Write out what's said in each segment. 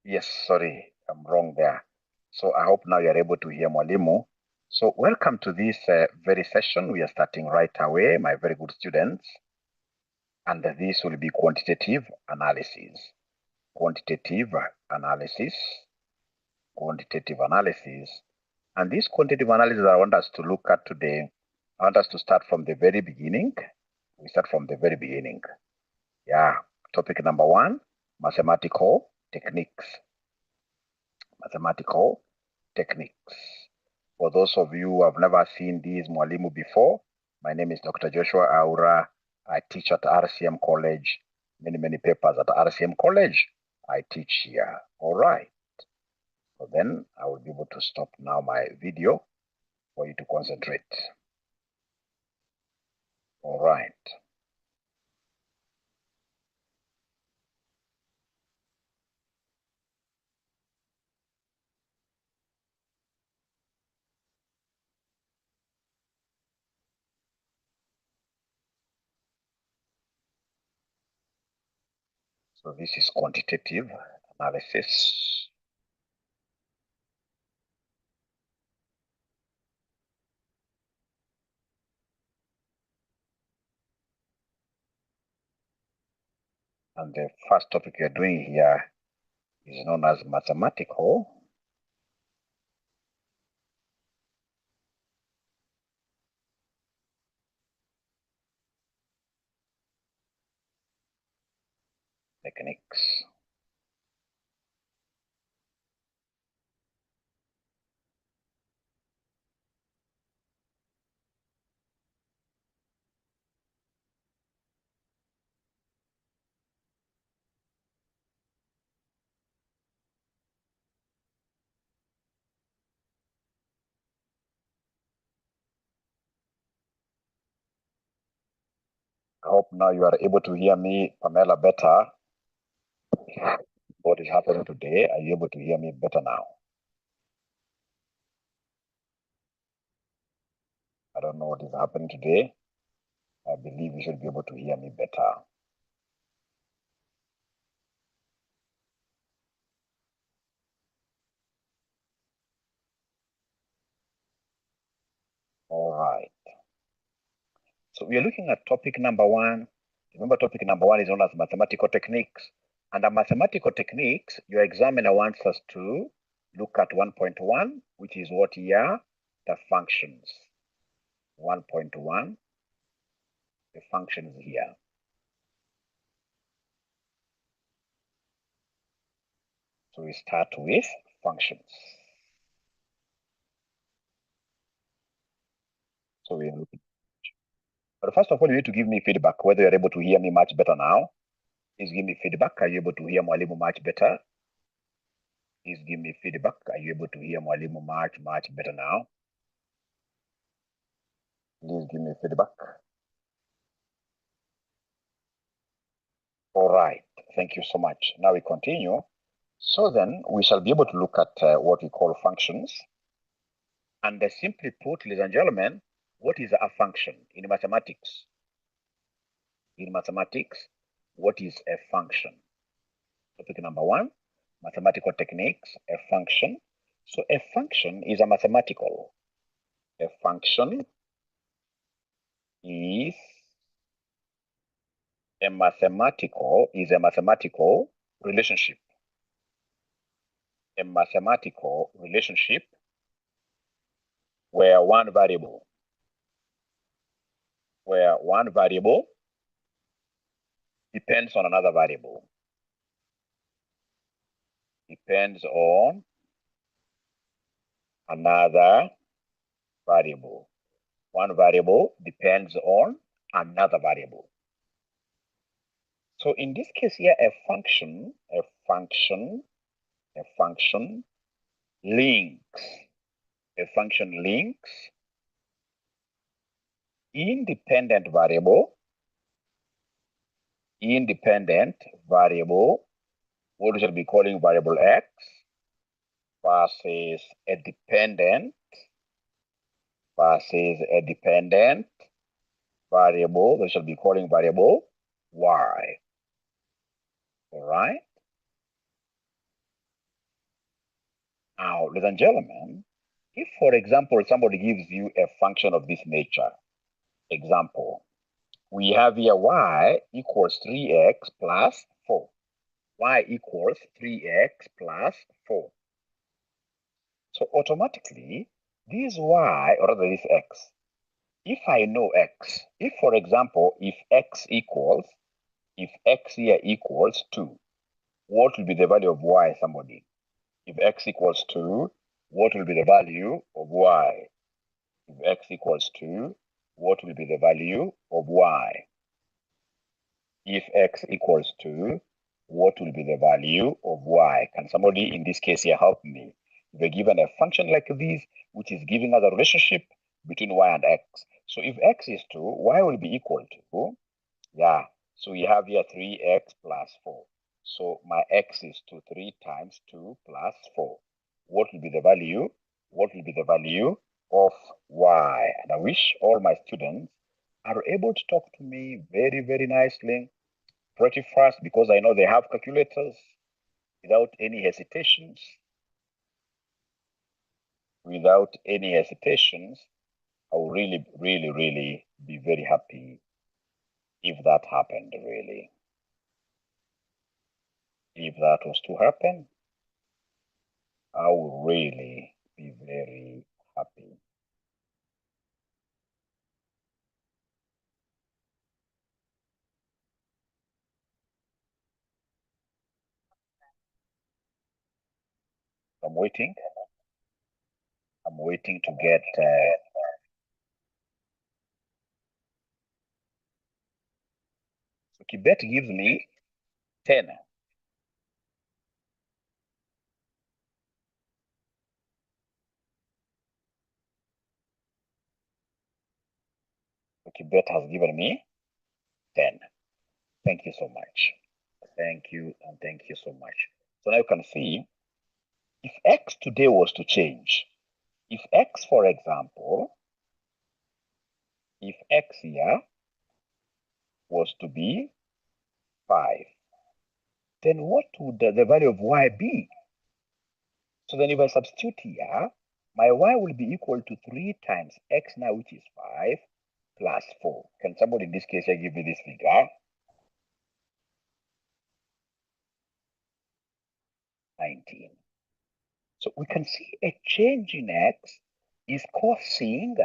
Yes, sorry, I'm wrong there. So I hope now you're able to hear Mwalimu. So welcome to this very session. We are starting right away, my very good students. And this will be quantitative analysis. Quantitative analysis. Quantitative analysis. And this quantitative analysis I want us to look at today, I want us to start from the very beginning. We start from the very beginning. Yeah, topic number 1, mathematical techniques. Mathematical techniques. For those of you who have never seen these Mwalimu before, my name is Dr. Joshua Aura. I teach at RCM College, many papers at RCM College. I teach here. All right. So then I will be able to stop now my video for you to concentrate. All right. So this is quantitative analysis. And the first topic we are doing here is known as mathematical techniques. I hope now you are able to hear me, Pamela, better. What is happening today? Are you able to hear me better now? I don't know what is happening today. I believe you should be able to hear me better. All right. So we are looking at topic number 1. Remember, topic number 1 is known as mathematical techniques. Under mathematical techniques, your examiner wants us to look at 1.1, which is what here? The functions. 1.1, the functions here. So we start with functions. So we look. But first of all, you need to give me feedback whether you're able to hear me much better now. Please give me feedback. Are you able to hear Mwalimu much better? Please give me feedback. Are you able to hear Mwalimu much better now? Please give me feedback. All right. Thank you so much. Now we continue. So then we shall be able to look at what we call functions. And simply put, ladies and gentlemen, what is a function in mathematics? In mathematics, what is a function? Topic number 1, mathematical techniques, a function. So a function is a mathematical. A function is a mathematical relationship. A mathematical relationship where one variable depends on another variable. Depends on another variable. One variable depends on another variable. So in this case here, a function links. A function links independent variable, what we shall be calling variable x, versus a dependent variable, we shall be calling variable y. All right. Now, ladies and gentlemen, if, for example, somebody gives you a function of this nature, example, we have here y equals 3x plus 4. Y equals 3x plus 4. So automatically, this y, or rather this x, if I know x, if, for example, if x here equals 2, what will be the value of y, somebody? If x equals 2, what will be the value of y? If x equals 2, what will be the value of y? If x equals 2, what will be the value of y? Can somebody in this case here help me? If we're given a function like this, which is giving us a relationship between y and x. So if x is 2, y will be equal to, yeah, so we have here 3x plus 4. So my x is 2, 3 times 2 plus 4. What will be the value? What will be the value of y? And I wish all my students are able to talk to me very, very nicely, pretty fast, because I know they have calculators, without any hesitations. Without any hesitations, I will really, really, really be very happy if that happened, really. If that was to happen, I will really be very happy. I'm waiting. I'm waiting to get. So Kibet gives me 10. So Kibet has given me 10. Thank you so much. Thank you and thank you so much. So now you can see if x today was to change, if x, for example, if x here was to be 5, then what would the value of y be? So then if I substitute here, my y will be equal to 3 times x now, which is 5, plus 4. Can somebody in this case here give me this figure? 19. So we can see a change in x is causing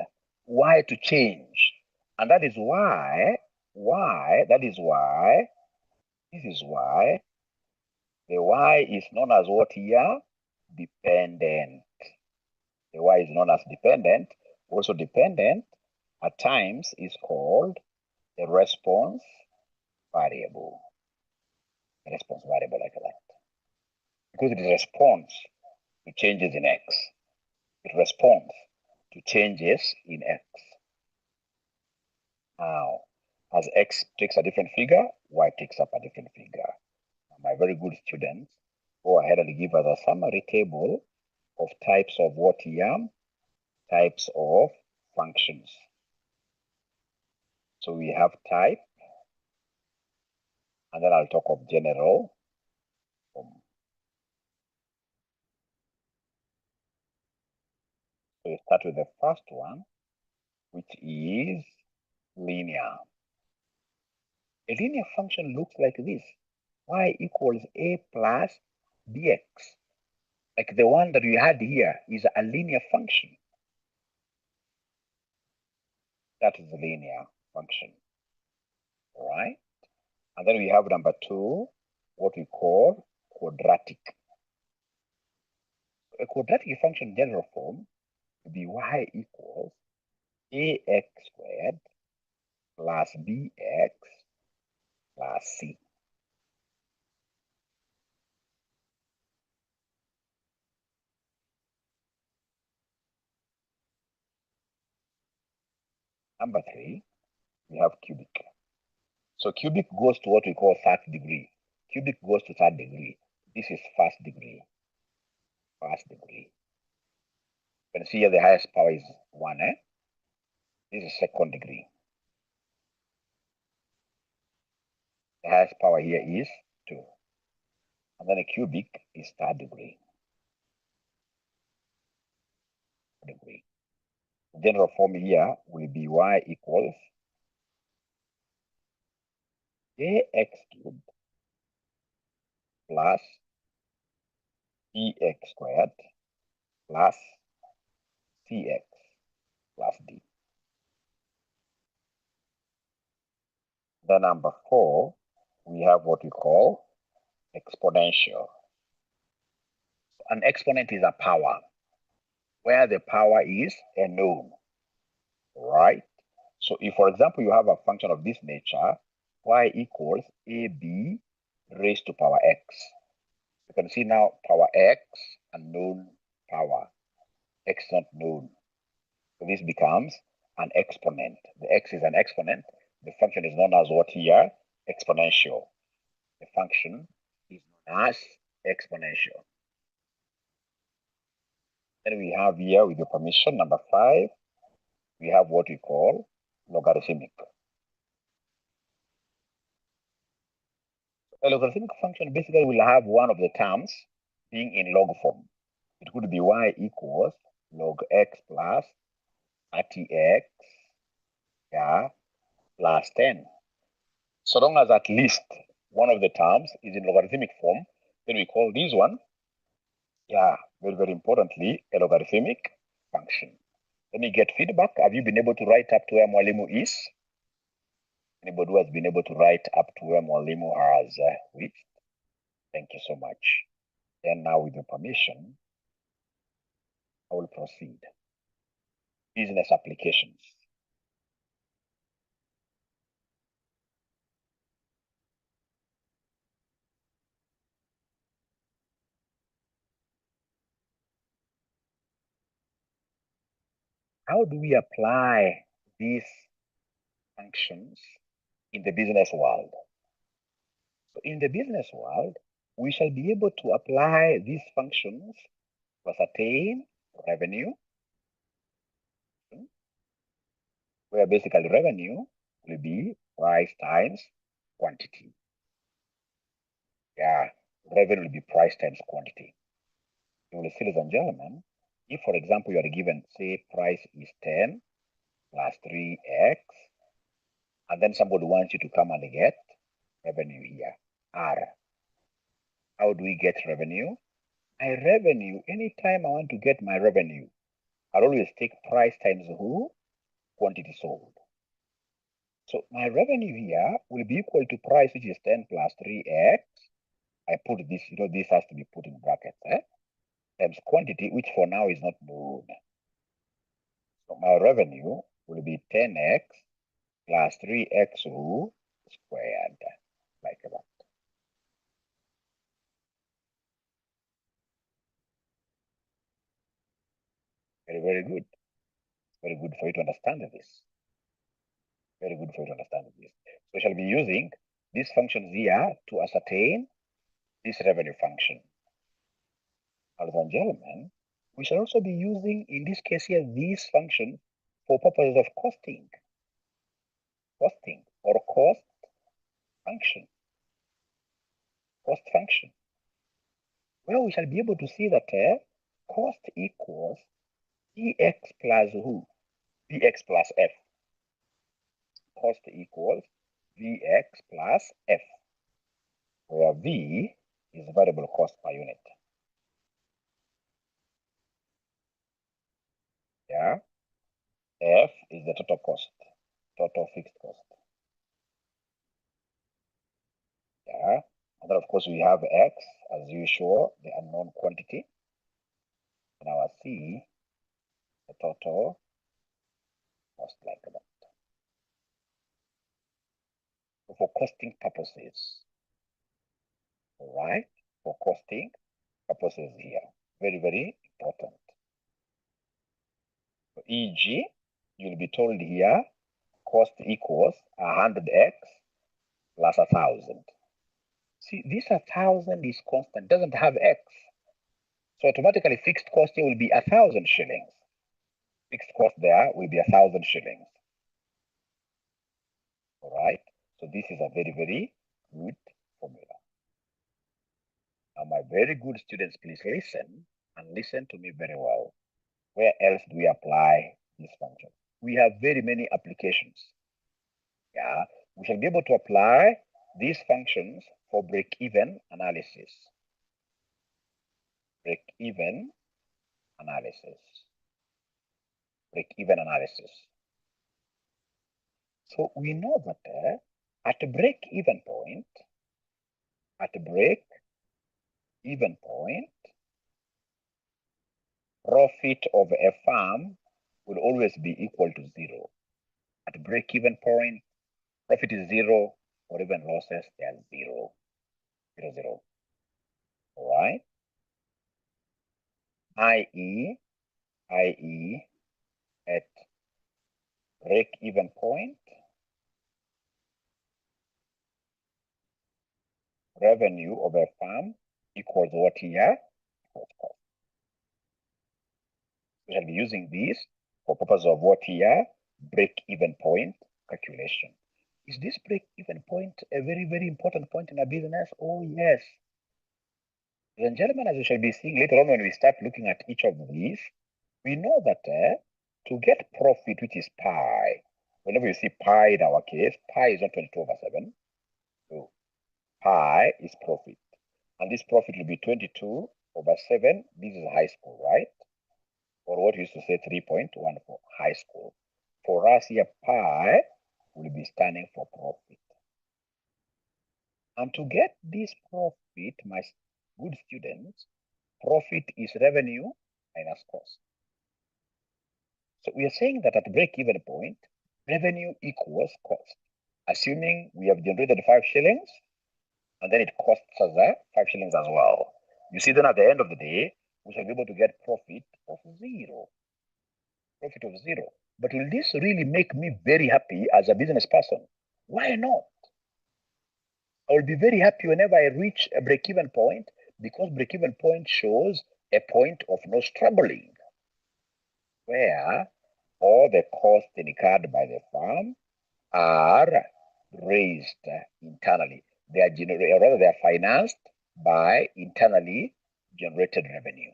y to change. And that is why, this is why the y is known as what here? Dependent. The y is known as dependent. Also dependent at times is called a response variable. A response variable like that. Because it responds to changes in x. It responds to changes in x. Now, as x takes a different figure, y takes up a different figure. My very good students, go ahead and give us a summary table of types of what here? Types of functions. So we have type, and then I'll talk of general form. So we start with the first one, which is linear. A linear function looks like this. Y equals a plus bx. Like the one that we had here is a linear function. That is a linear function. All right. And then we have number 2, what we call quadratic. A quadratic function general form would be y equals ax squared plus bx plus c. Number 3, we have cubic. So cubic goes to what we call third degree. Cubic goes to third degree. This is first degree. First degree. You can see here the highest power is 1. This is second degree. The highest power here is 2. And then a cubic is third degree. degree. The general form here will be y equals ax cubed plus bx squared plus cx plus d. Then number 4, we have what we call exponential. An exponent is a power, where the power is a known, right? So if, for example, you have a function of this nature, y equals ab raised to power x. You can see now power x, unknown power, x not known. So this becomes an exponent. The x is an exponent. The function is known as what here? Exponential. The function is known as exponential. Then we have here, with your permission, number 5, we have what we call logarithmic. A logarithmic function basically will have one of the terms being in log form. It could be y equals log x plus 30x, yeah, plus 10. So long as at least one of the terms is in logarithmic form, then we call this one, yeah, very, very importantly, a logarithmic function. Let me get feedback. Have you been able to write up to where Mwalimu is? Anybody who has been able to write up to where Mwalimu has reached? Thank you so much. Then now, with your permission, I will proceed. Business applications. How do we apply these functions in the business world? So in the business world, we shall be able to apply these functions to ascertain revenue, where basically revenue will be price times quantity. Yeah, revenue will be price times quantity. You will see, ladies and gentlemen, if, for example, you are given, say, price is 10 plus 3x, and then somebody wants you to come and get revenue here, R. How do we get revenue? My revenue, anytime I want to get my revenue, I'll always take price times who? Quantity sold. So my revenue here will be equal to price, which is 10 plus 3x. I put this, this has to be put in brackets, times quantity, which for now is not known. So my revenue will be 10x plus 3x squared, like that. Very, very good. Very good for you to understand this. Very good for you to understand this. So we shall be using these functions here to ascertain this revenue function. Ladies and gentlemen, we shall also be using, in this case here, these functions for purposes of costing or cost function, Well, we shall be able to see that cost equals Dx plus who? Dx plus F. Cost equals Vx plus F, where V is variable cost per unit. Yeah. F is the total cost, total fixed cost. Yeah. And then, of course, we have X, as usual, the unknown quantity. And our C, the total cost, like that. So for costing purposes, all right? For costing purposes here, very, very important. So e.g., you'll be told here, cost equals 100x plus 1,000. See, this 1,000 is constant, doesn't have x. So automatically fixed cost here will be 1,000 shillings. Fixed cost there will be 1,000 shillings. All right. So this is a very, very good formula. Now, my very good students, please listen and listen to me very well. Where else do we apply this function? We have very many applications. Yeah, we shall be able to apply these functions for break-even analysis. Break-even analysis. Break-even analysis. So we know that at a break-even point, profit of a farm will always be equal to 0. At break-even point, profit is 0, or even losses, they are 0. 0, 0. All right? i.e., at break-even point, revenue of a farm equals what here? Equals cost. We shall be using this for purpose of what here? Break-even point calculation. Is this break-even point a very, very important point in a business? Oh, yes. Ladies and gentlemen, as we shall be seeing later on when we start looking at each of these, we know that to get profit, which is pi, whenever you see pi in our case, pi is not 22 over 7. So pi is profit. And this profit will be 22 over 7. This is high school, right? Or what we used to say 3.1 for high school. For us here, pi will be standing for profit. And to get this profit, my good students, profit is revenue minus cost. So we are saying that at break-even point, revenue equals cost. Assuming we have generated 5 shillings, and then it costs us 5 shillings as well. You see, then at the end of the day, we shall be able to get profit of 0. Profit of 0. But will this really make me very happy as a business person? Why not? I will be very happy whenever I reach a break-even point, because break-even point shows a point of no struggling, where all the costs incurred by the farm are raised internally. They are generated, or rather, they are financed by internally generated revenue.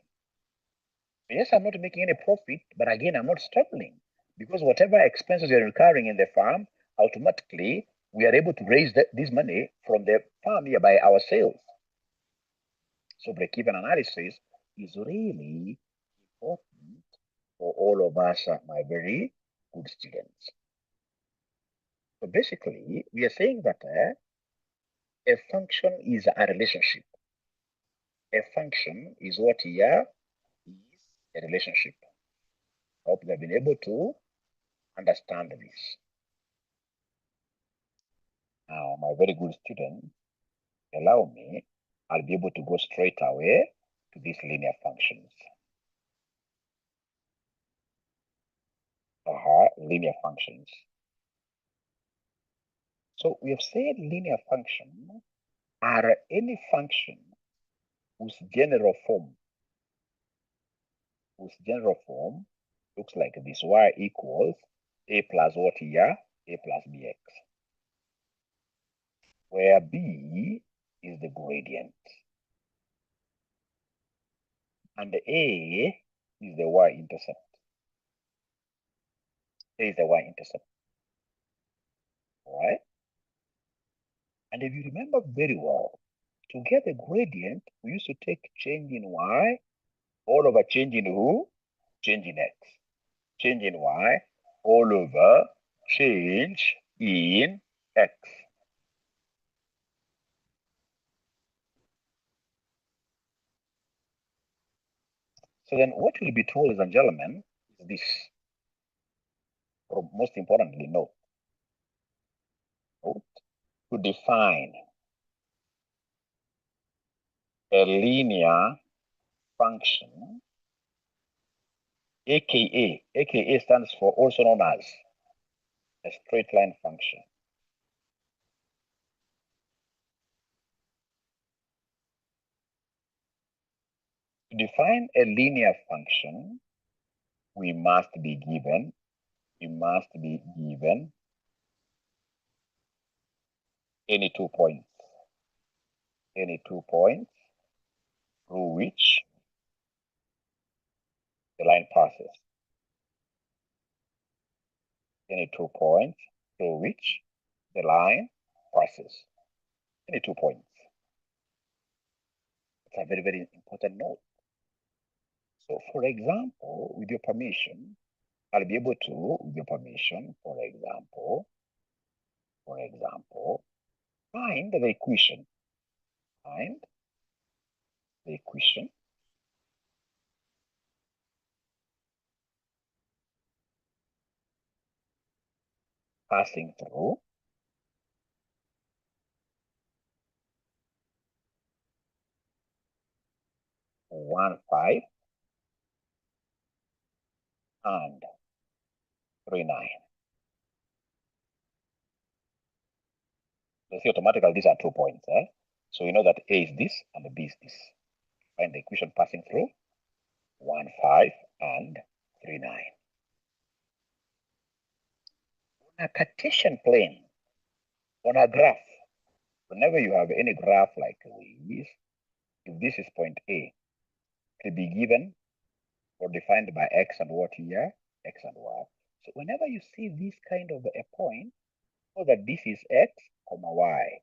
Yes, I'm not making any profit, but again, I'm not struggling, because whatever expenses are incurring in the farm, automatically we are able to raise this money from the farm here by our sales. So break-even analysis is really important for all of us, my very good students. So basically, we are saying that a function is a relationship. A function is what here is a relationship. I hope you have been able to understand this. Now, my very good student, allow me, I'll be able to go straight away to these linear functions. Linear functions. So we have said linear functions are any function whose general form looks like this: y equals a plus what here? A plus bx, where b is the gradient and a is the y-intercept. A is the y-intercept, all right? And if you remember very well, to get the gradient, we used to take change in y all over change in who? Change in x. Change in y all over change in x. So then what will be told, ladies and gentlemen, is this. Or most importantly, note, to define a linear function, aka stands for also known as a straight line function. To define a linear function, we must be given any 2 points through which the line passes. Any 2 points through which the line passes. Any 2 points. It's a very, very important note. So, for example, with your permission, I'll be able to, with your permission, for example, find the equation. Find the equation passing through 1, 5 and 3, 9. You see automatically these are 2 points. So you know that A is this and B is this. Find the equation passing through 1, 5 and 3, 9. On a Cartesian plane, on a graph, whenever you have any graph like this, if this is point A, it will be given or defined by X and what here? X and Y. So whenever you see this kind of a point, know that this is X, Y.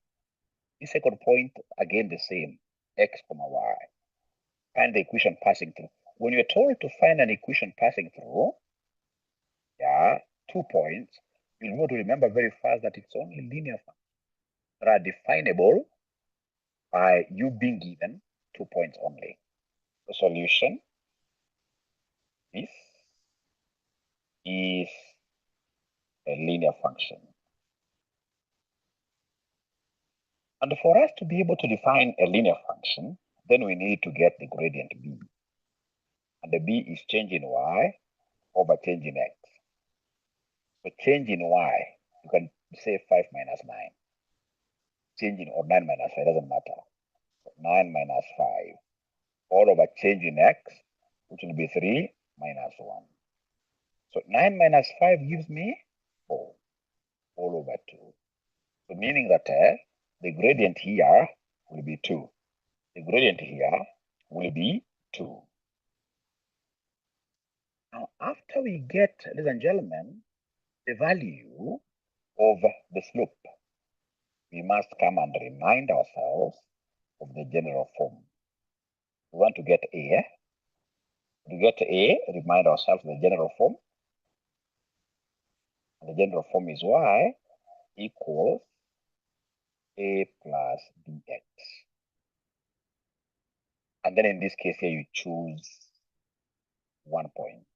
This second point, again the same, X, Y. Find the equation passing through. When you're told to find an equation passing through, 2 points, you'll want to remember very fast that it's only linear functions that are definable by you being given 2 points only. The solution is a linear function. And for us to be able to define a linear function, then we need to get the gradient b. And the b is change in y over change in x. So change in y, you can say 5 minus 9. Change in, or 9 minus 5, doesn't matter. So 9 minus 5, all over change in x, which will be 3 minus 1. So 9 minus 5 gives me 4, all over 2. So meaning that the gradient here will be 2. The gradient here will be 2. Now, after we get, ladies and gentlemen, the value of the slope, we must come and remind ourselves of the general form. We want to get A. To get A, remind ourselves of the general form. And the general form is y equals A plus bx. And then in this case here, you choose 1 point.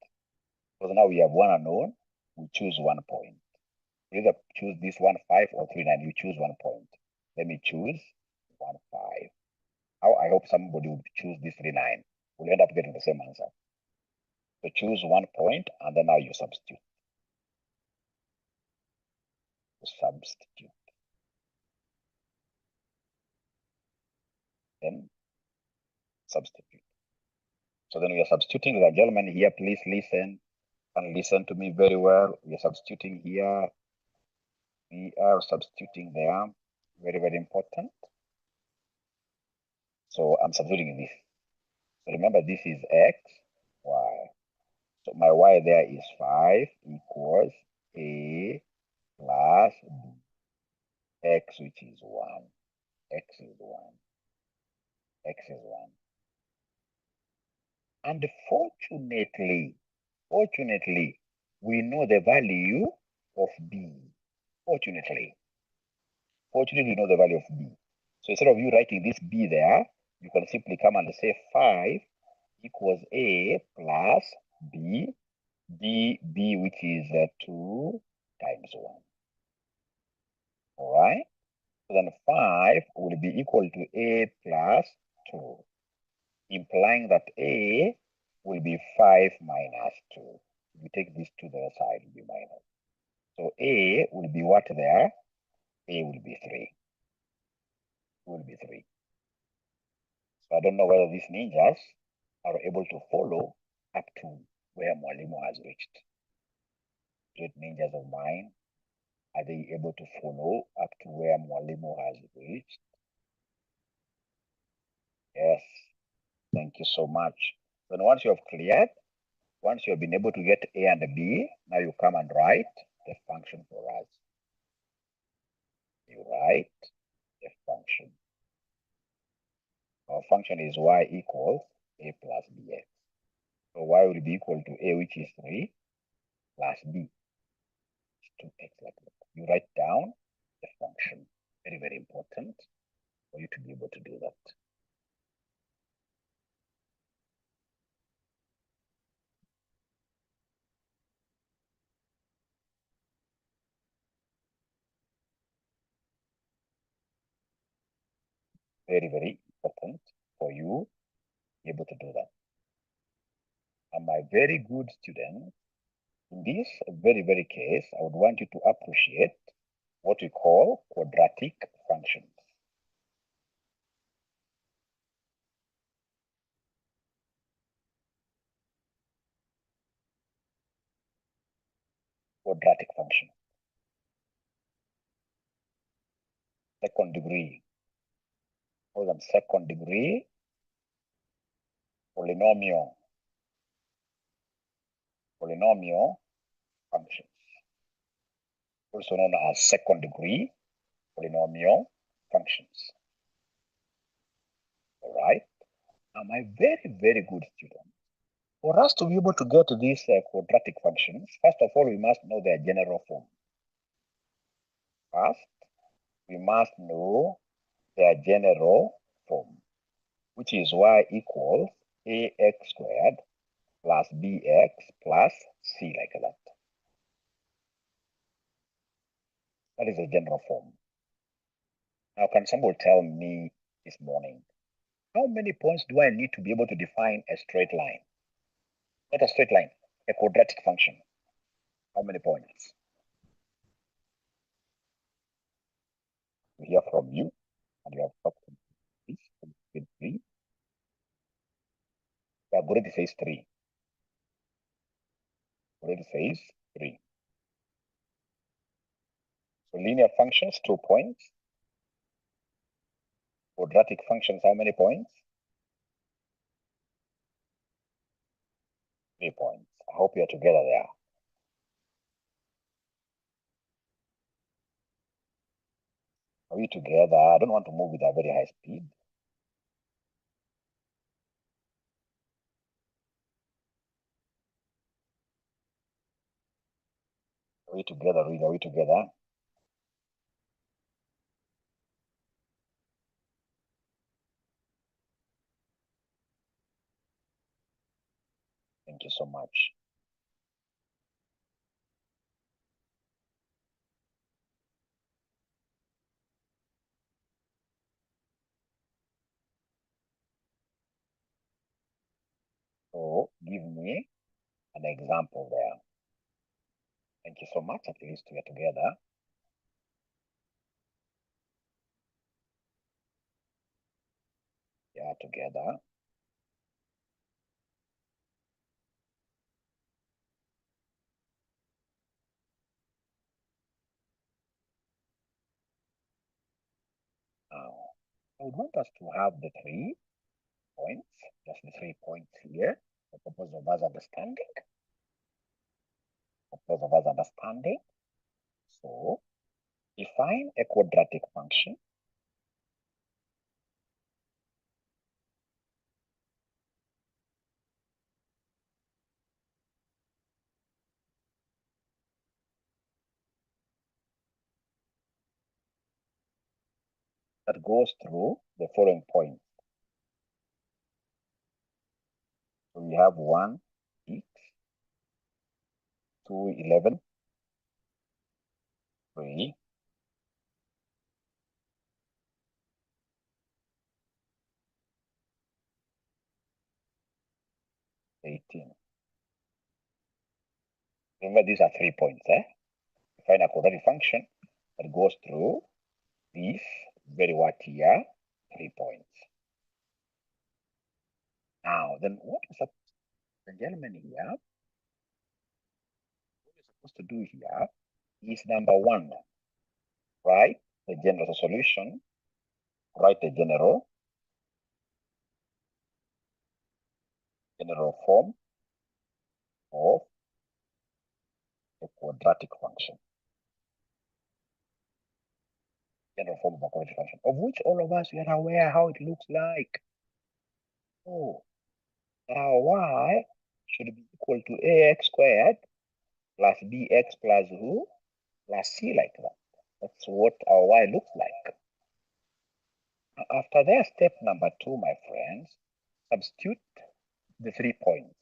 Because now we have one unknown, we choose 1 point. You either choose this 1, 5 or 3, 9. You choose 1 point. Let me choose 1, 5. I hope somebody would choose this 3, 9. We'll end up getting the same answer. So choose 1 point, and then now you substitute. Then substitute. So then we are substituting. The gentleman here, please listen and listen to me very well. We are substituting here. We are substituting there. Very, very important. So I'm substituting this. So remember, this is x, y. So my y there is 5 equals a plus b. X, which is 1. X is 1. X is 1. And fortunately, we know the value of b. Fortunately, we know the value of b. So instead of you writing this b there, you can simply come and say 5 equals a plus b, b which is 2 times 1. All right? So then 5 will be equal to a plus 2, implying that a will be 5 minus 2. If you take this to the side, it will be minus. So a will be what there? A will be 3. Will be 3. So I don't know whether these ninjas are able to follow up to where Mwalimu has reached. Great ninjas of mine, are they able to follow up to where Mwalimu has reached? Yes. Thank you so much. Then once you have cleared Once you have been able to get A and B, now you come and write the function for us. You write the function. Our function is y equals A plus bx. So y will be equal to A, which is 3, plus b, 2x like that. You write down the function. Very, very important for you to be able to do that. Very, very important for you to be able to do that. And my very good student, in this very, very case, I would want you to appreciate what we call quadratic functions. Quadratic function. Second degree. Call them second degree polynomial functions. Also known as second degree polynomial functions. All right. Now, my very, very good student, for us to be able to get to these quadratic functions, first of all, we must know their general form. First, we must know their general form, which is y equals ax squared plus bx plus c, like that. That is the general form. Now, can somebody tell me this morning, how many points do I need to be able to define a straight line? Not a straight line, a quadratic function. How many points? We hear from you, and you have talked to this. 3. Already says 3. Already says 3. So linear functions, 2 points. Quadratic functions, how many points? 3 points. I hope you're together there. Are we together? I don't want to move with a very high speed. Are we together, Reed? Are we together? Thank you so much. So give me an example there. Thank you so much. At least we are together. We are together. Now, I would want us to have the 3 points, just the 3 points here, for purpose of us understanding. So, define a quadratic function that goes through the following points. So we have 1, 6, 2, 11, 3, 18. Remember, these are 3 points. Define a quadratic function that goes through these very what here, 3 points. Now, then what is up, the gentleman here? What we're supposed to do here is number 1, write the general solution, write the general form, of a quadratic function. General form of a quadratic function, of which all of us we are aware how it looks like. Oh, our y should be equal to ax squared plus bx plus who plus c, like that. That's what our y looks like. After that, step number 2, my friends, substitute the 3 points.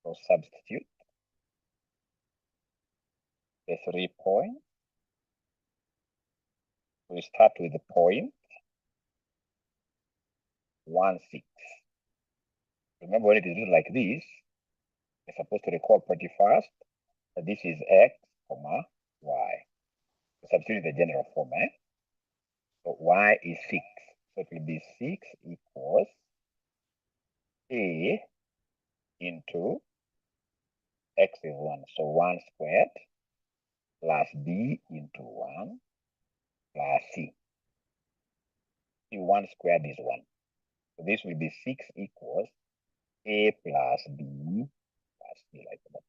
So substitute the 3 points. We start with the point 1, 6. Remember, when it is written like this, we're supposed to recall pretty fast that this is x, comma, y. Substitute the general form, eh? So y is 6. So it will be 6 equals a into x is 1. So 1 squared plus b into 1 plus c. 1 squared is 1. So this will be 6 equals a plus b plus c, like that.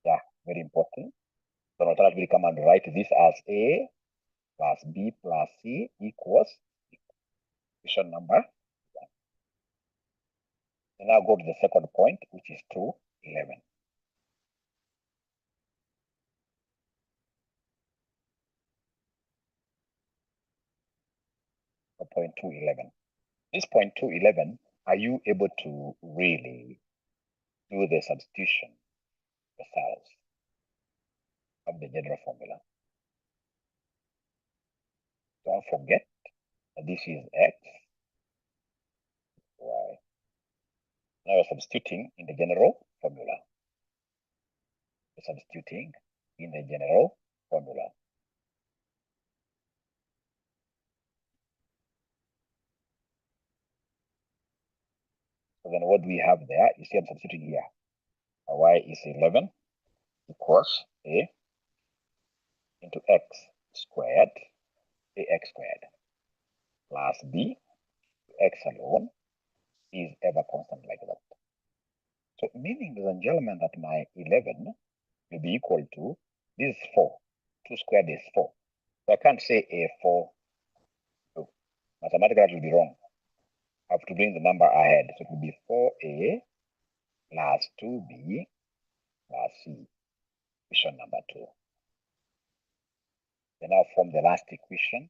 Yeah, very important. So now we come and write this as a plus b plus c equals equation number 1. And now go to the second point, which is 2, 11. So point 2, 11. This point 2, 11, are you able to really do the substitution yourselves of the general formula? Don't forget that this is x, y. Now we're substituting in the general formula. We're substituting in the general formula. So then what do we have there? You see I'm substituting here. Y is 11 equals a into x squared, ax squared, plus b, x alone, is ever constant, like that. So meaning, ladies and gentlemen, that my 11 will be equal to, this is 4. 2 squared is 4. So I can't say a 4, 2. Mathematically, that will be wrong. I have to bring the number ahead. So it will be 4a plus 2b plus c, equation number 2. Then now form the last equation.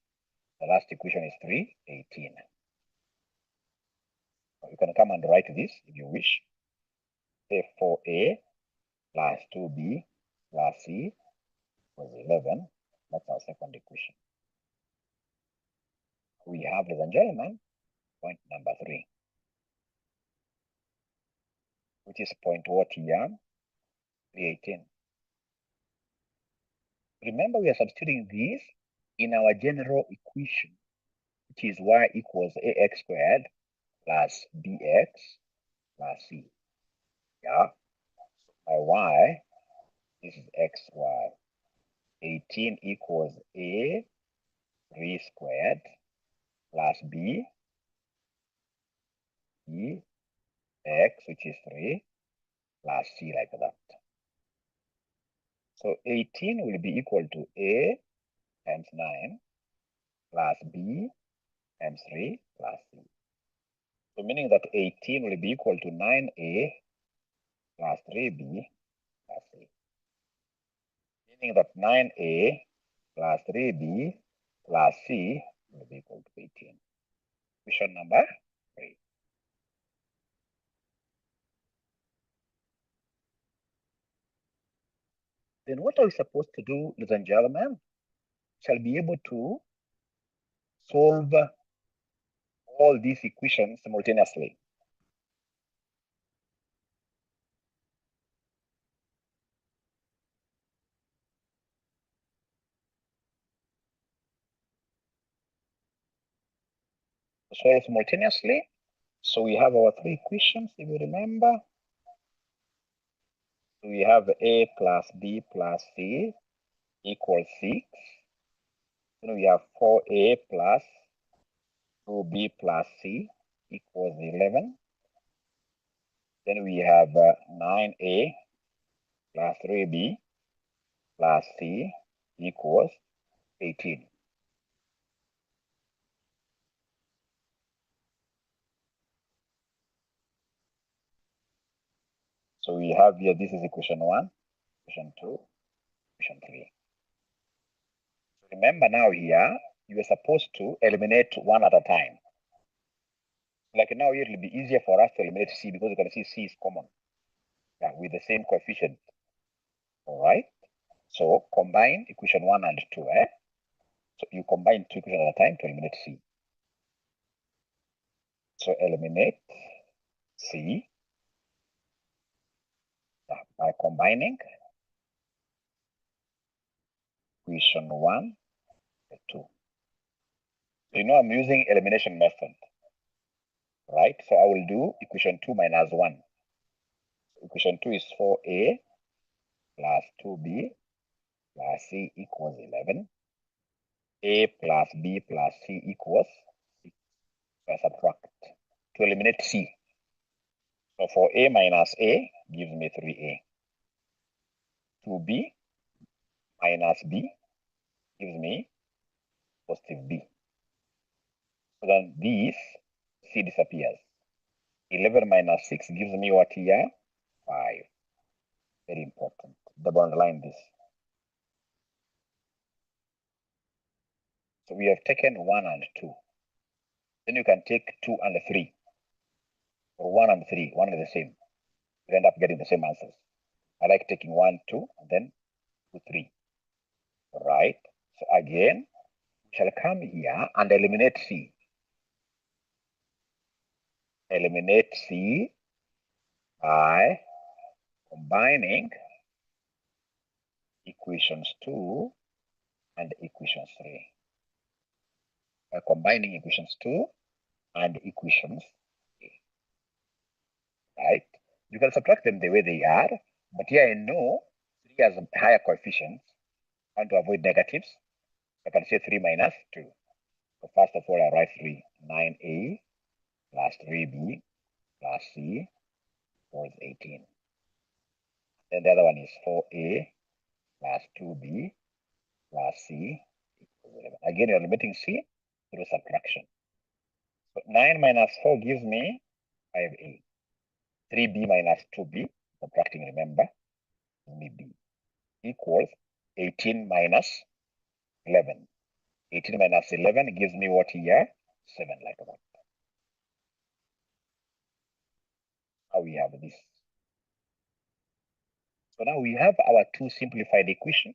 The last equation is 3, 18. You can come and write this if you wish. Say 4a plus 2b plus c was 11. That's our second equation. We have, ladies and gentlemen, point number 3, which is point what here? 318. Remember, we are substituting this in our general equation, which is y equals ax squared plus bx plus c. Yeah, my y, this is xy. 18 equals a 3 squared plus b x, which is 3, plus c, like that. So 18 will be equal to a times 9 plus b times 3 plus c. So meaning that 18 will be equal to 9a plus 3b plus c. Meaning that 9a plus 3b plus c will be equal to 18. Question number 3. Then what are we supposed to do, ladies and gentlemen? Shall be able to solve all these equations simultaneously. Solve simultaneously. So we have our 3 equations, if you remember. We have a plus b plus c equals 6. Then we have 4a plus 2b plus c equals 11. Then we have 9a plus 3b plus c equals 18. So we have here, this is equation 1, equation 2, equation 3. Remember now here, you are supposed to eliminate one at a time. Like now here, it will be easier for us to eliminate c because you can see c is common with the same coefficient. All right. So combine equation 1 and 2. So you combine two equations at a time to eliminate c. So eliminate c by combining equation 1 and 2. So you know I'm using elimination method, right? So I will do equation 2 minus 1. Equation 2 is 4a plus 2b plus c equals 11. A plus b plus c equals 6. So I subtract to eliminate c. So for a minus a gives me 3a. 2b minus b gives me positive b. So then this c disappears. 11 minus 6 gives me what here? 5. Very important. Double underline this. So we have taken 1 and 2. Then you can take 2 and 3. Or 1 and 3. One is the same. You end up getting the same answers. I like taking 1, 2, and then 2, 3. Right? So again, we shall come here and eliminate c. Eliminate c by combining equations 2 and equations 3. By combining equations 2 and equations 3. Right? You can subtract them the way they are, but here I know 3 has higher coefficients. I want to avoid negatives. I can say 3 minus 2. So first of all, I write 3. 9a plus 3b plus c equals 18. Then the other one is 4a plus 2b plus c equals 11. Again, you're limiting c through subtraction. So 9 minus 4 gives me 5a. 3b minus 2b, subtracting, remember, gives me b, equals 18 minus 11. 18 minus 11 gives me what here? 7, like that. Now we have this. So now we have our two simplified equations.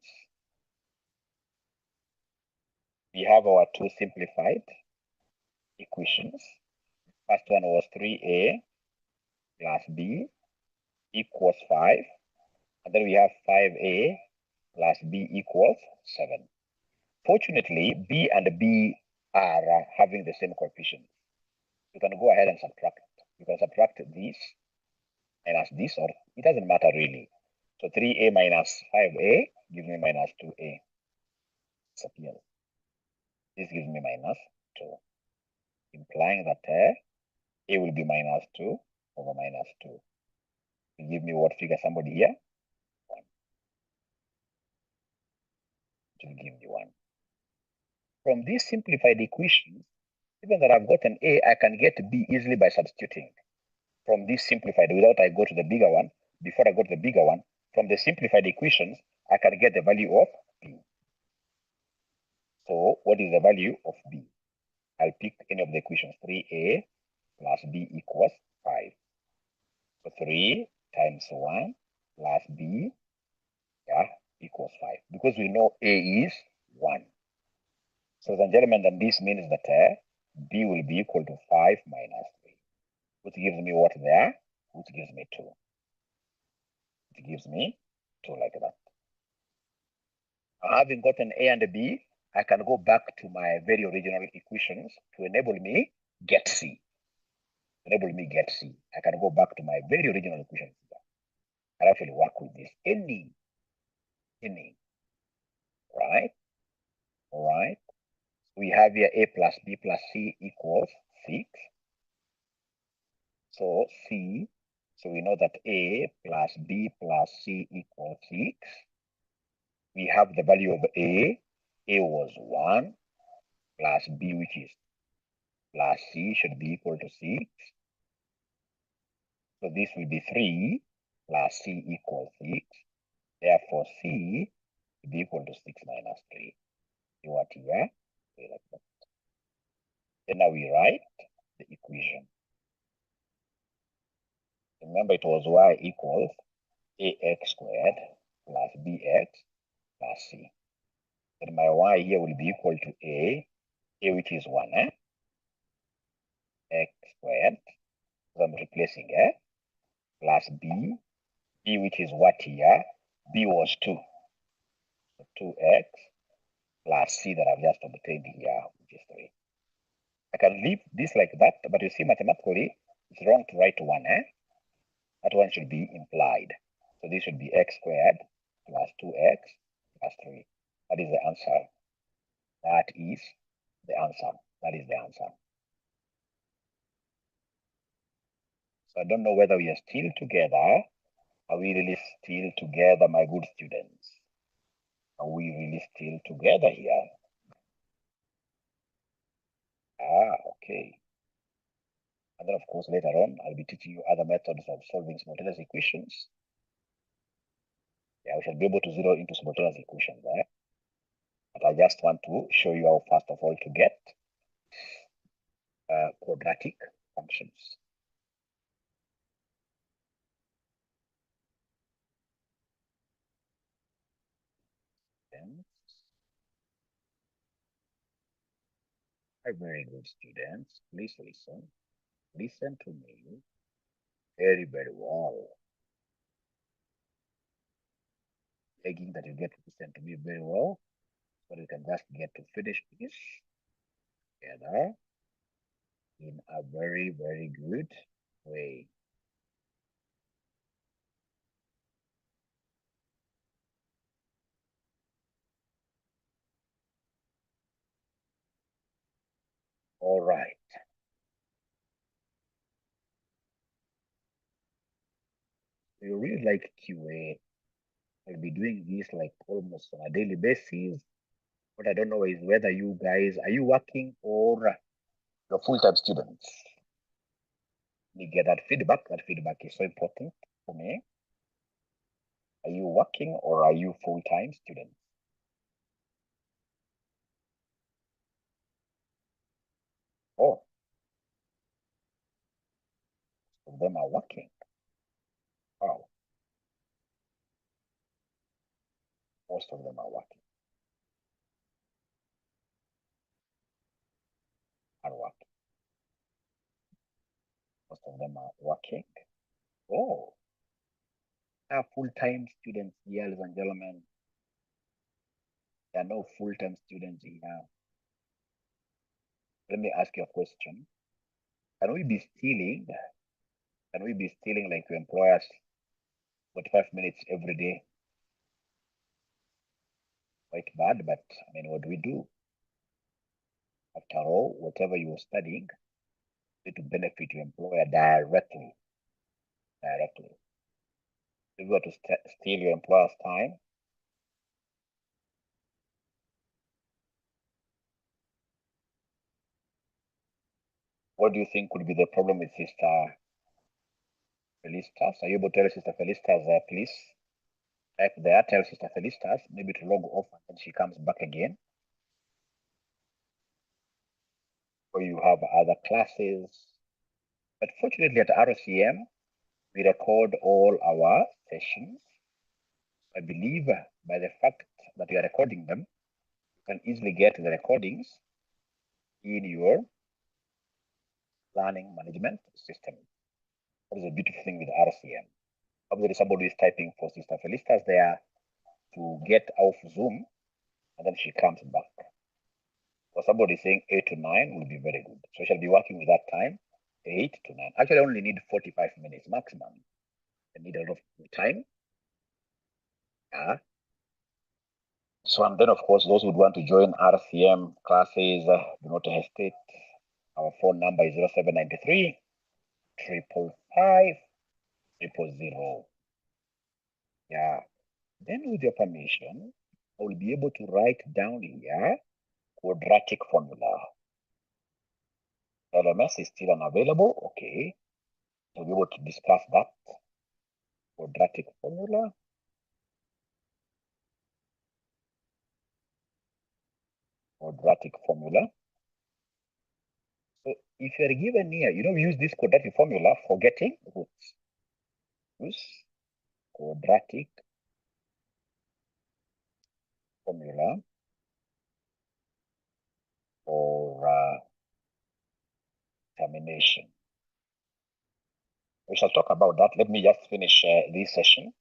We have our two simplified equations. First one was 3a plus b equals 5. And then we have 5a plus b equals 7. Fortunately, b and b are having the same coefficient. You can go ahead and subtract. You can subtract this minus this, or it doesn't matter really. So 3a minus 5a gives me minus 2a. Disappears. This gives me minus 2, implying that a will be minus 2 over minus 2. You give me what figure, somebody here? 1. It will give me 1. From these simplified equations, even that I've gotten a, I can get b easily by substituting. From this simplified, without I go to the bigger one, before I go to the bigger one, from the simplified equations, I can get the value of b. So what is the value of b? I'll pick any of the equations. 3a plus b equals 5. So 3 times 1 plus b equals 5. Because we know a is 1. So ladies and gentlemen, then this means that b will be equal to 5 minus 3. Which gives me what there? Which gives me 2. It gives me 2 like that. Having gotten a and b, I can go back to my very original equations to enable me get c. Enable me get c. I can go back to my very original equations. I actually work with this. Any right? All right. We have here A plus B plus C equals 6. So C, so we know that A plus B plus C equals 6. We have the value of A. A was 1 plus B, which is plus C, should be equal to 6. So this will be 3 plus C equals 6. Therefore, C will be equal to 6 minus 3. You want here? Like that. Then now we write the equation. Remember, it was y equals ax squared plus bx plus c. Then my y here will be equal to a which is 1, x squared, so I'm replacing plus b which is what here? B was 2. So 2x plus c that I've just obtained here, which is 3. I can leave this like that, but you see mathematically, it's wrong to write 1, That one should be implied. So this should be x squared plus 2x plus 3. That is the answer. That is the answer. That is the answer. So I don't know whether we are still together. Are we really still together, my good students? Are we really still together here? Okay. And then, of course, later on, I'll be teaching you other methods of solving simultaneous equations. Yeah, we shall be able to zero into simultaneous equations there. But I just want to show you how, first of all, to get quadratic functions. Then, very good students, please listen. Listen to me very, very well. Begging that you get to listen to me very well, so you can just get to finish this together in a very, very good way. All right. You really like QA. I'll be doing this like almost on a daily basis. What I don't know is whether you guys, are you working or you're full-time students? You get that feedback. That feedback is so important for me. Are you working or are you full-time students? Oh, some of them are working. Oh, most of them are working. Are working. Most of them are working. Oh, are full-time students here, ladies and gentlemen. There are no full-time students here. Let me ask you a question. Can we be stealing? Can we be stealing like your employers 45 minutes every day? Quite bad, but I mean, what do we do? After all, whatever you're studying, you need to benefit your employer directly. Directly. If you were to steal your employer's time, what do you think would be the problem with Sister Felicitas? Are you able to tell Sister Felicitas, please? Type there, tell Sister Felicitas, maybe to log off and then she comes back again. Or you have other classes. But fortunately at RCM, we record all our sessions. I believe by the fact that we are recording them, you can easily get the recordings in your learning management system. That is a beautiful thing with RCM. Obviously, somebody is typing for Sister Felicitas there to get off Zoom, and then she comes back. So somebody saying 8 to 9 will be very good. So she'll be working with that time, 8 to 9. Actually, I only need 45 minutes maximum. I need a lot of time. So, and then of course, those who want to join RCM classes, do not hesitate. Our phone number is 0793 555 000. Yeah. Then with your permission, I will be able to write down here quadratic formula. LMS is still unavailable. Okay. We'll be able to discuss that quadratic formula. Quadratic formula. So if you're given here, we use this quadratic formula for getting roots. Use quadratic formula for termination. We shall talk about that. Let me just finish this session,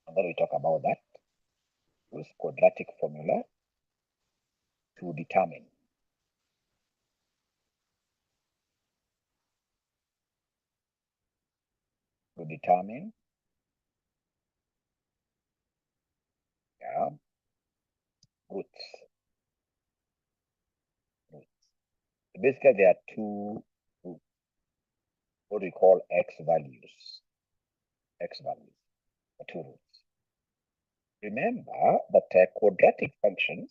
and then we talk about that. Use quadratic formula to determine. Yeah, roots. Basically, there are two roots, what we call x values. X values, the two roots. Remember that quadratic functions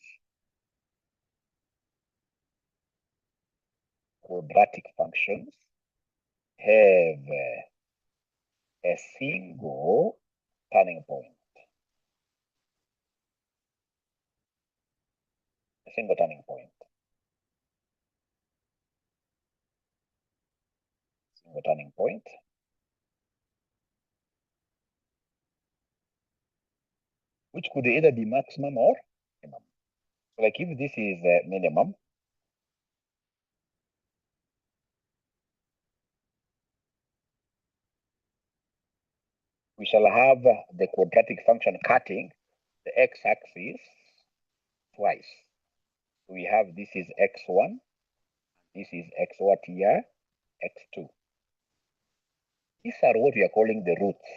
have a single turning point. A single turning point. Single turning point. Which could either be maximum or minimum. So like if this is minimum, we shall have the quadratic function cutting the x-axis twice. We have this is x1, this is x what here, x2. These are what we are calling the roots.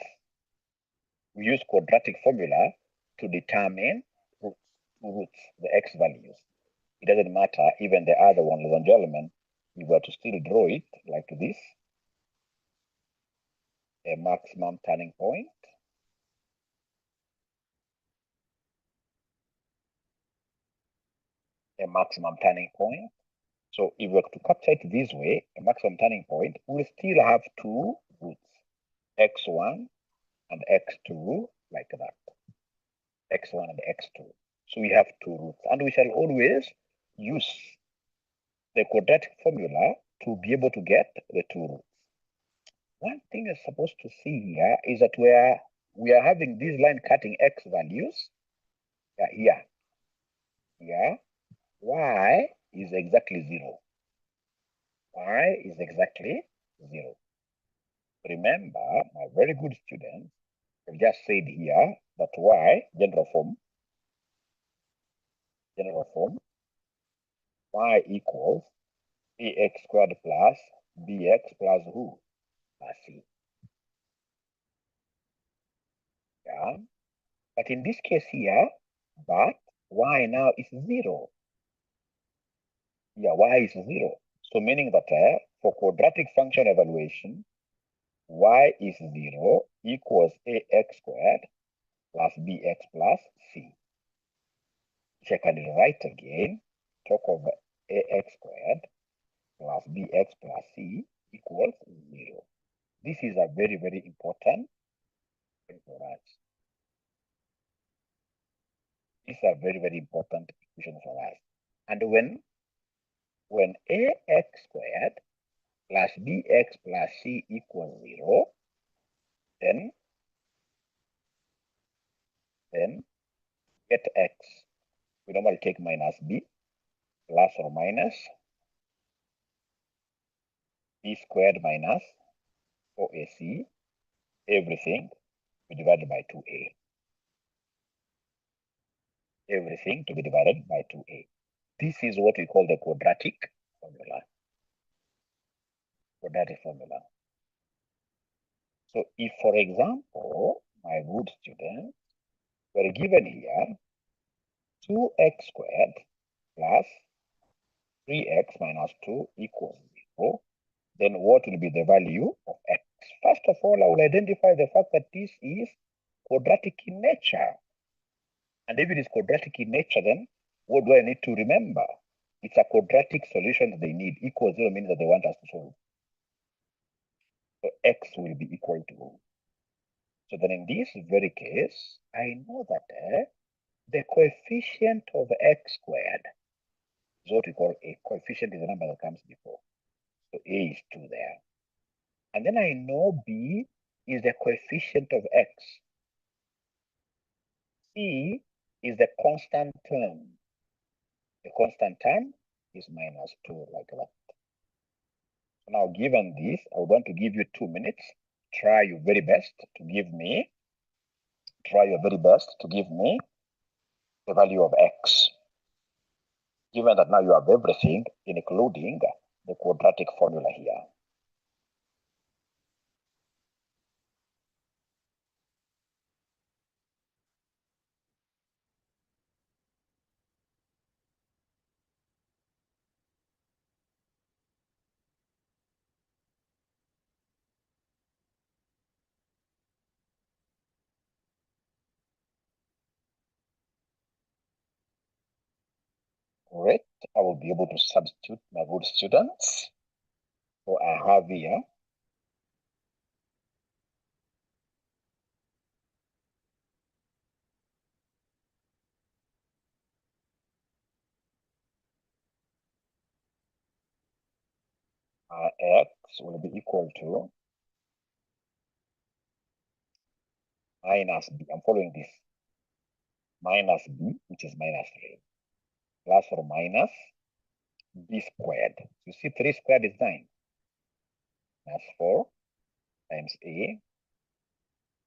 We use quadratic formula to determine roots, the x values. It doesn't matter, even the other one, ladies and gentlemen, we were to still draw it like this, a maximum turning point, a maximum turning point. So if we were to capture it this way, a maximum turning point, we'll still have two roots, x1 and x2, like that. X1 and x2. So we have two roots, and we shall always use the quadratic formula to be able to get the two roots. One thing you're supposed to see here is that we are having this line cutting x values here. Y is exactly 0. Y is exactly 0. Remember, my very good students, I've just said here that y, general form, y equals ax squared plus bx plus who? Plus c. Yeah. But in this case here, but y now is 0. Yeah, y is 0. So meaning that for quadratic function evaluation, y is 0 equals ax squared plus bx plus c. Which I can write again, talk of ax squared plus bx plus c equals 0. This is a very, very important thing for us. This is a very, very important equation for us. And when ax squared plus bx plus c equals 0, then get x. We normally take minus b plus or minus b squared minus 4ac, everything we divided by 2a. Everything to be divided by 2a. This is what we call the quadratic formula. Quadratic formula. So if, for example, my good students were given here 2x squared plus 3x minus 2 equals 0, then what will be the value of x? First of all, I will identify the fact that this is quadratic in nature. And if it is quadratic in nature, then what do I need to remember? It's a quadratic solution that they need. Equal 0 means that they want us to solve. So x will be equal to 0. So then in this very case, I know that the coefficient of x squared is what we call a coefficient, is the number that comes before. So a is 2 there. And then I know b is the coefficient of x. C is the constant term. The constant term is minus 2, like that. So now, given this, I want to give you 2 minutes. Try your very best to give me the value of x. Given that now you have everything, including the quadratic formula here. Great. I will be able to substitute my good students. So I have here x will be equal to minus b. I'm following this. Minus b, which is minus 3, plus or minus b squared. You see 3 squared is 9. That's 4 times a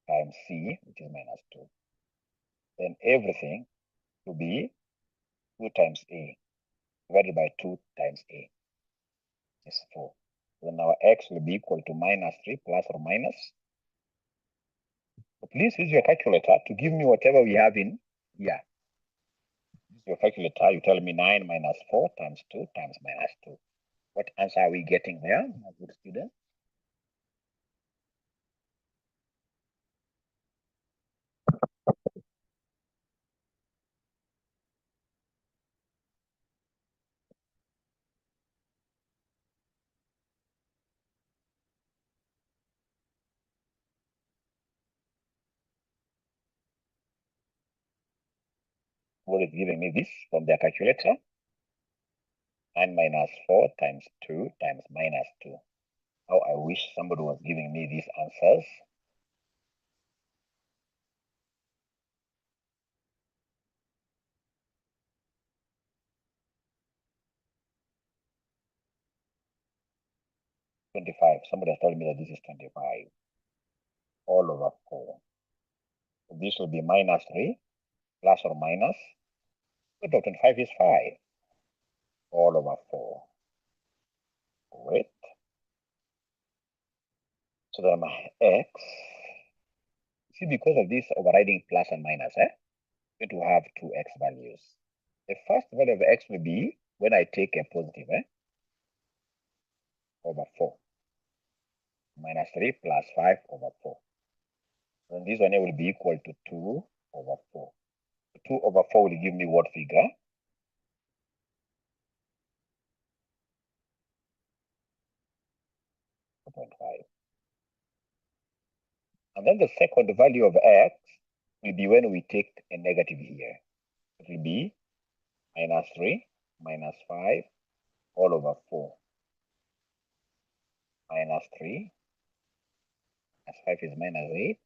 times c, which is minus 2. Then everything to be 2 times a divided by 2 times a is 4. Then our x will be equal to minus 3 plus or minus. So please use your calculator to give me whatever we have in here. Use your calculator. You tell me 9 minus 4 times 2 times minus 2. What answer are we getting there, my good student? What is giving me this from their calculator? 9 minus 4 times 2 times minus 2. How I wish somebody was giving me these answers. Somebody has told me that this is 25 all over 4. So this will be minus 3 plus or minus. Root of 25 is 5 all over 4. Wait. So then my x, see, because of this overriding plus and minus, I'm going to have 2x values. The first value of x will be when I take a positive, over 4. Minus 3 plus 5 over 4. And this one here will be equal to 2 over 4. 2 over 4 will give me what figure? 2.5. And then the second value of x will be when we take a negative here. It will be minus 3 minus 5 all over 4. Minus 3 minus 5 is minus 8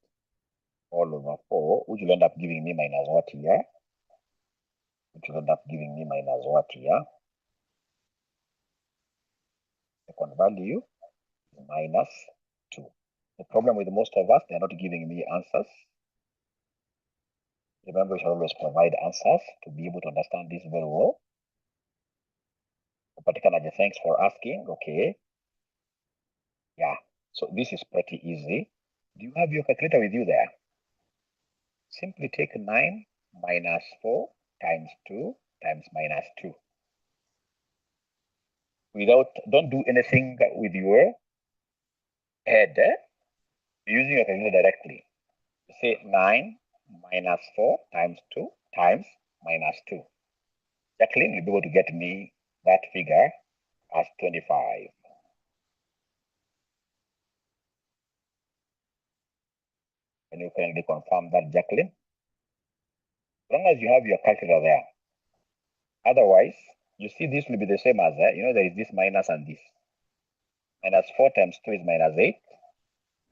all over 4, which will end up giving me minus what here? Which will end up giving me minus what here? Second value is minus 2. The problem with most of us, they're not giving me answers. Remember, we should always provide answers to be able to understand this very well. Particularly, thanks for asking. Okay. Yeah. So this is pretty easy. Do you have your calculator with you there? Simply take 9 minus 4 times 2 times minus 2. Don't do anything with your head. Using your calculator directly. Say 9 minus 4 times 2 times minus 2. Jacqueline will be able to get me that figure as 25. Can you kindly confirm that, Jacqueline? As long as you have your calculator there. Otherwise, you see this will be the same as, there is this minus and this. Minus 4 times 2 is minus 8.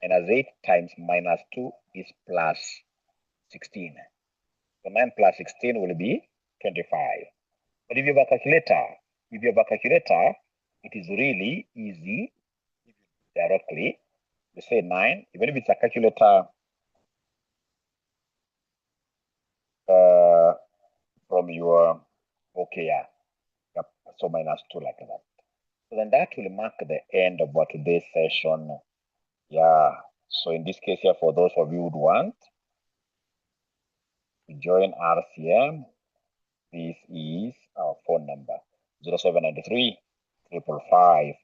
Minus 8 times minus 2 is plus 16. So 9 plus 16 will be 25. But if you have a calculator, it is really easy directly. You say 9, even if it's a calculator from your OKR. Yep. So minus 2 like that. So then that will mark the end of today's session. Yeah. So in this case here, for those of you who would want to join RCM, this is our phone number, 0793 555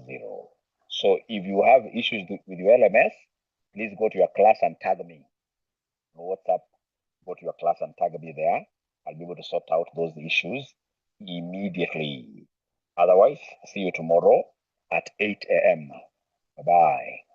000. So if you have issues with your LMS, please go to your class and tag me on WhatsApp. Go to your class and tag me there. I'll be able to sort out those issues immediately. Otherwise, see you tomorrow at 8 a.m. Bye-bye.